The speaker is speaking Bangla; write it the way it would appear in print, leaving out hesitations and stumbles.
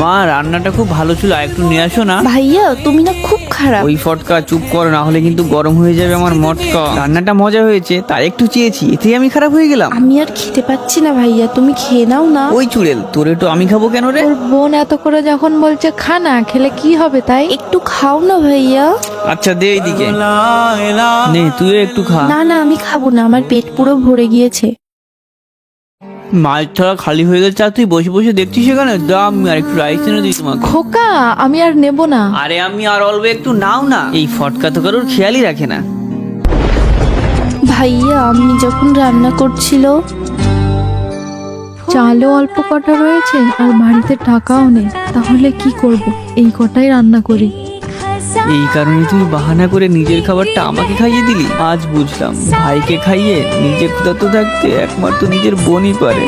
মা রান্নাটা খুব ভালো ছিল, একটু নিয়ে আসো না। ভাইয়া তুমি না খুব খারাপ। ওই ফটকা চুপ কর, না হলে কিন্তু গরম হয়ে যাবে আমার মটকা। রান্নাটা মজা হয়েছে তাই একটু চেয়েছি, এতেই আমি খারাপ হয়ে গেলাম। আমি আর খেতে পাচ্ছি না ভাইয়া, তুমি খেয়ে নাও না। ওই চুড়েল, তোর একটু আমি খাবো কেন রে? তোর বোন এত করে যখন বলছে খা না, খেলে কি হবে তাই? একটু খাও না ভাইয়া। আচ্ছা দে এইদিকে, নে তুইও একটু খা। না না আমি খাবো না, আমার পেট পুরো ভরে গিয়েছে। মাছ ধরা খালি হয়ে গেছে আর তুই বসে বসে দেখছিস সেখানে। দাম আর একটু রাইস এনে দিই তোমাকে। খোকা, আমি আর নেব না। আরে আমি আর অল্প একটু নাও না, এই ফটকা তো কারোর খেয়ালই রাখে না। ভাইয়া আমি যখন রান্না করছিল চালও অল্প কটা রয়েছে আর বাড়িতে টাকাও নেই, তাহলে কি করব? এই কটাই রান্না করি। এই কারণে তুই বাহানা করে নিজের খাবারটা আমাকে খাইয়ে দিলি। আজ বুঝলাম ভাইকে খাইয়ে নিজে ক্ষুধার্ত থাকতে একমাত্র নিজের বোনই পারে।